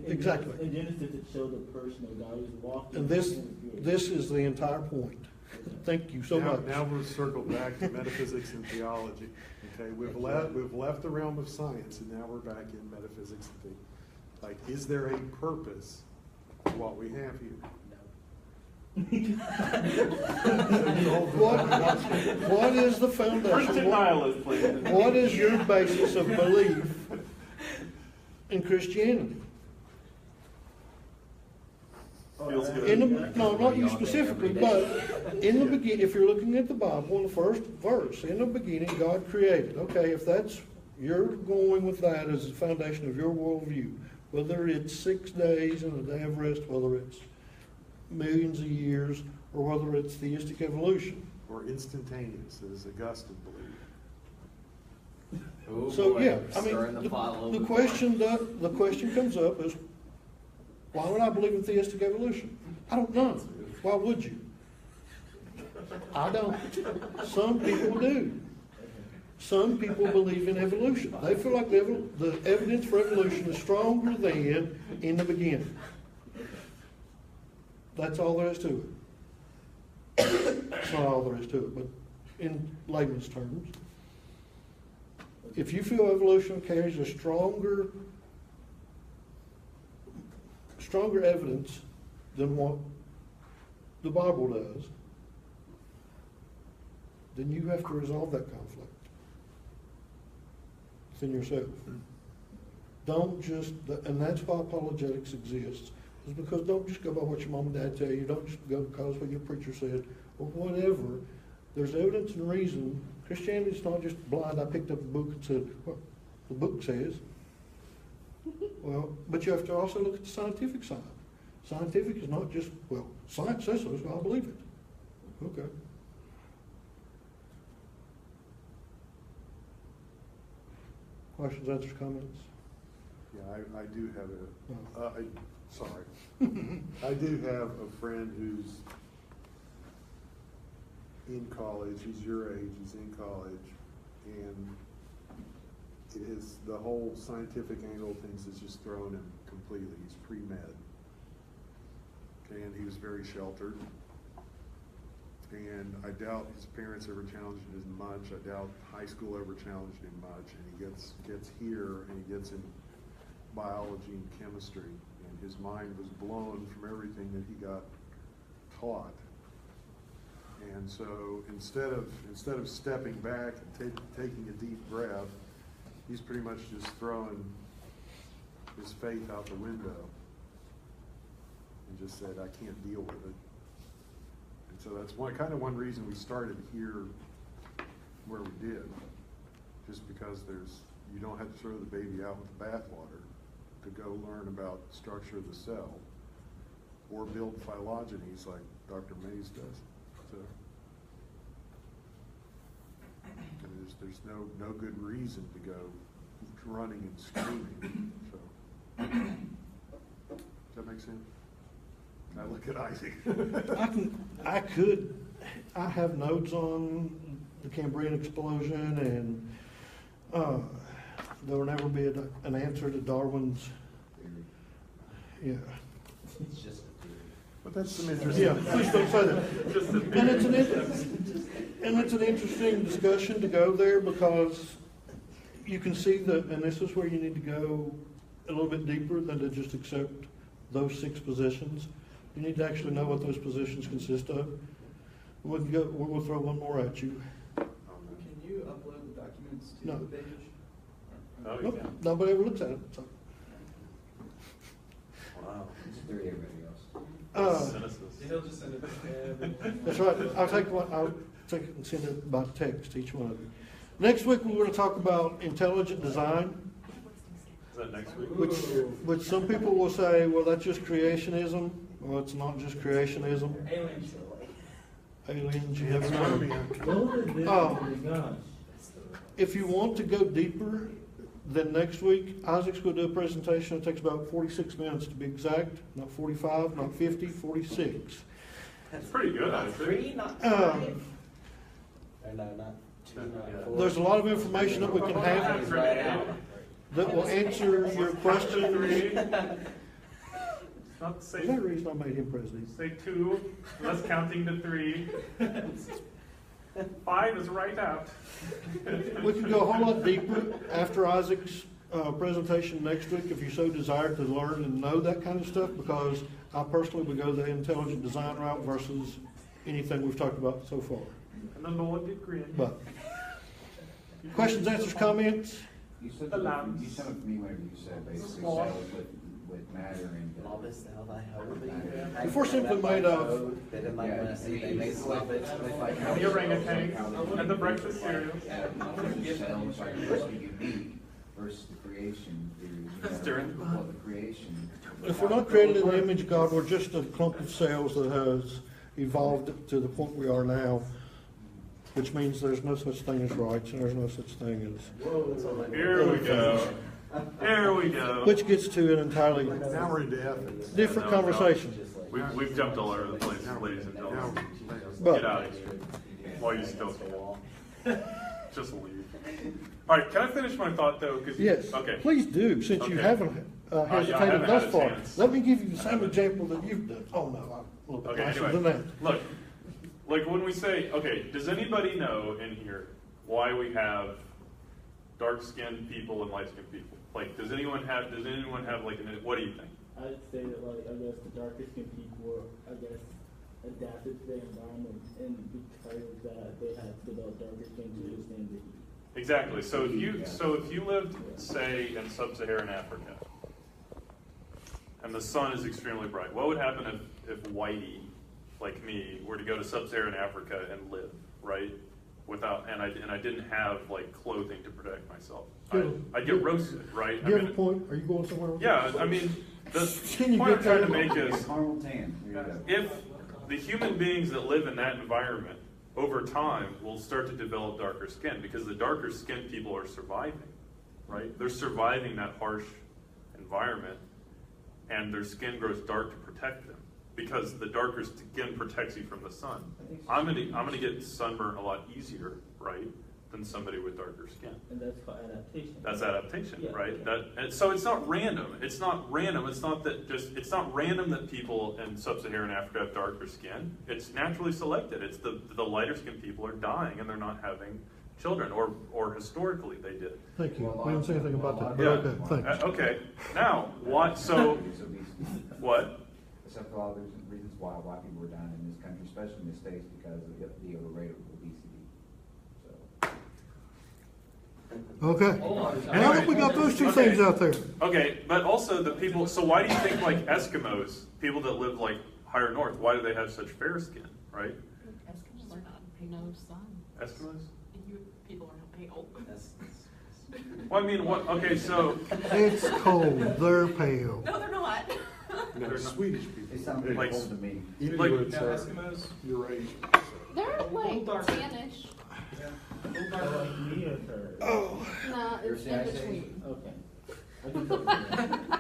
Exactly. in Genesis it showed the person of God who's walking. And this is the entire point. Thank you so much. Now we're circled back to metaphysics and theology. Okay, we've left the realm of science, and now we're back in metaphysics and theology. Like, is there a purpose to what we have here? What is the foundation? Christian nihilist, please. What is your basis of belief in Christianity? Feels good. No, not you specifically, but in the beginning, if you're looking at the Bible, in the first verse, in the beginning, God created. Okay, if that's, you're going with that as the foundation of your worldview, whether it's 6 days and a day of rest, whether it's millions of years, or whether it's theistic evolution. Or instantaneous, as Augustine believed. Oh, So, boy, yeah, I stirring mean, the pot a little the bit question, more. the question comes up is, why would I believe in theistic evolution? I don't know. Why would you? I don't. Some people do. Some people believe in evolution. They feel like the evidence for evolution is stronger than in the beginning. That's all there is to it. That's not all there is to it, but in layman's terms, if you feel evolution carries a stronger evidence than what the Bible does, then you have to resolve that conflict within yourself. Don't just, and that's why apologetics exists, is because don't just go by what your mom and dad tell you, don't just go because what your preacher said, or whatever. There's evidence and reason. Christianity is not just blind, I picked up a book and said, well, the book says. Well, but you have to also look at the scientific side. Scientific is not just, well, science says so, so I believe it. Okay. Questions, answers, comments? Yeah, I do have Oh. sorry. I do have a friend who's in college, he's your age, he's in college, and it is, the whole scientific angle of things is just thrown him completely. He's pre-med. Okay, and he was very sheltered. And I doubt his parents ever challenged him as much. I doubt high school ever challenged him much. And he gets here and he gets in biology and chemistry. And his mind was blown from everything that he got taught. And so instead of stepping back and taking a deep breath, he's pretty much just throwing his faith out the window and just said, I can't deal with it. And so that's one reason we started here where we did, just because you don't have to throw the baby out with the bathwater to go learn about the structure of the cell or build phylogenies like Dr. Mays does. So, and there's no good reason to go running and screaming. So, does that make sense? I look at Isaac. I have notes on the Cambrian explosion, and there will never be an answer to Darwin's. Yeah. It's just a theory. But that's some interesting. Yeah, please don't say that. And it's an interesting discussion to go there, because you can see that, and this is where you need to go a little bit deeper than to just accept those 6 positions. You need to actually know what those positions consist of. We'll throw one more at you. Can you upload the documents to No. the page? Oh, you Nope, can. nobody ever looks at it. So. Wow. It's through everybody else. Cynicism. He'll just send it to everyone. That's right. I'll take it and send it by text to each one of you. Next week, we're going to talk about intelligent design, Is that next week? which some people will say, well, that's just creationism. Well, it's not just creationism. Aliens. Aliens, you never know. Oh my gosh. If you want to go deeper, then next week, Isaac's going to do a presentation. It takes about 46 minutes to be exact. Not 45, not 50, 46. That's pretty good, I think. Not Um, Or no, not 2, not Yeah. 4. There's a lot of information that we can have that will answer your question. not to say, Is that the reason I made him president? say 2, unless counting to 3. 5 is right out. We could go a whole lot deeper after Isaac's presentation next week, if you so desire to learn and know that kind of stuff, because I personally would go the intelligent design route versus anything we've talked about so far. And then the one did grin. But, questions, answers, comments? You said, The lambs. you said it to me whenever you said basically Small. cells with matter and. All this now, I hope. If we're simply made of- They didn't like when I see they made stuff, it's like. how The cells orangutan work, how they- and the breakfast cereal. Cells are supposed to be unique versus the creation theory. During- Well, the creation. If we're not created in the image of God, we're just a clump of cells that has evolved to the point we are now, which means there's no such thing as rights and there's no such thing as, Here we go. Here we go. which gets to an entirely Now we're into ethics. different conversation. We've jumped all over the place, ladies and Now, gentlemen. But Get out of here while you still can. Just leave. All right, can I finish my thought though? 'Cause yes, Okay. please do, since you Okay. haven't yeah, I hesitated haven't thus had a far. chance. Let me give you the same example that you've done. Oh, no, I'm a little bit Okay, nicer anyway, than that. look, like when we say, okay, does anybody know in here why we have dark-skinned people and light-skinned people? Like, does anyone have like, what do you think? I'd say that, like, I guess the darker skinned people were, I guess, adapted to their environment, and because of that, they had to develop darker skin to withstand the heat. Exactly. So if you lived, say, in sub-Saharan Africa, and the sun is extremely bright, what would happen if Whitey, like me, were to go to sub-Saharan Africa and live, right? Without, and I didn't have like clothing to protect myself. I'd get roasted, right? Do you have a point? Are you going somewhere with Yeah, this? I mean, the Can you point I'm get trying to there? make is, Carnal tan, there you go. if the human beings that live in that environment over time will start to develop darker skin, because the darker skinned people are surviving, right? They're surviving that harsh environment, and their skin grows dark to protect them, because the darker skin protects you from the sun. I'm gonna get sunburn a lot easier, right, than somebody with darker skin. And that's called adaptation. That's adaptation, Yeah. right? And so it's not random. It's not random. It's not random that people in sub-Saharan Africa have darker skin. It's naturally selected. It's the lighter skinned people are dying and they're not having children, or historically they did. Thank you. We didn't say anything about that, but Yeah. okay, thanks. Okay. Now, what? So what? Except for all the reasons why white people were dying in this country, especially in the States, because of the rate of obesity. So. Okay. Now that we got those two things out there, Okay, but also the people. So why do you think like Eskimos, people that live like higher north, why do they have such fair skin, right? Eskimos are not pay no sun. Eskimos. People are not pale. Well, I mean, what? Okay, so it's cold, they're pale. No, they're not. No, Swedish people. They sound pretty Like- cold to me. Even like- though it's, Now, Eskimos, Eurasian. They're like dark. tannish. Like me or her? Oh, Nah, it's Thursday, in I say? between. Okay. I can tell you.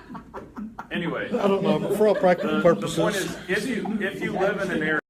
anyway, I don't know, but for all practical the purposes. point is, if you live in an area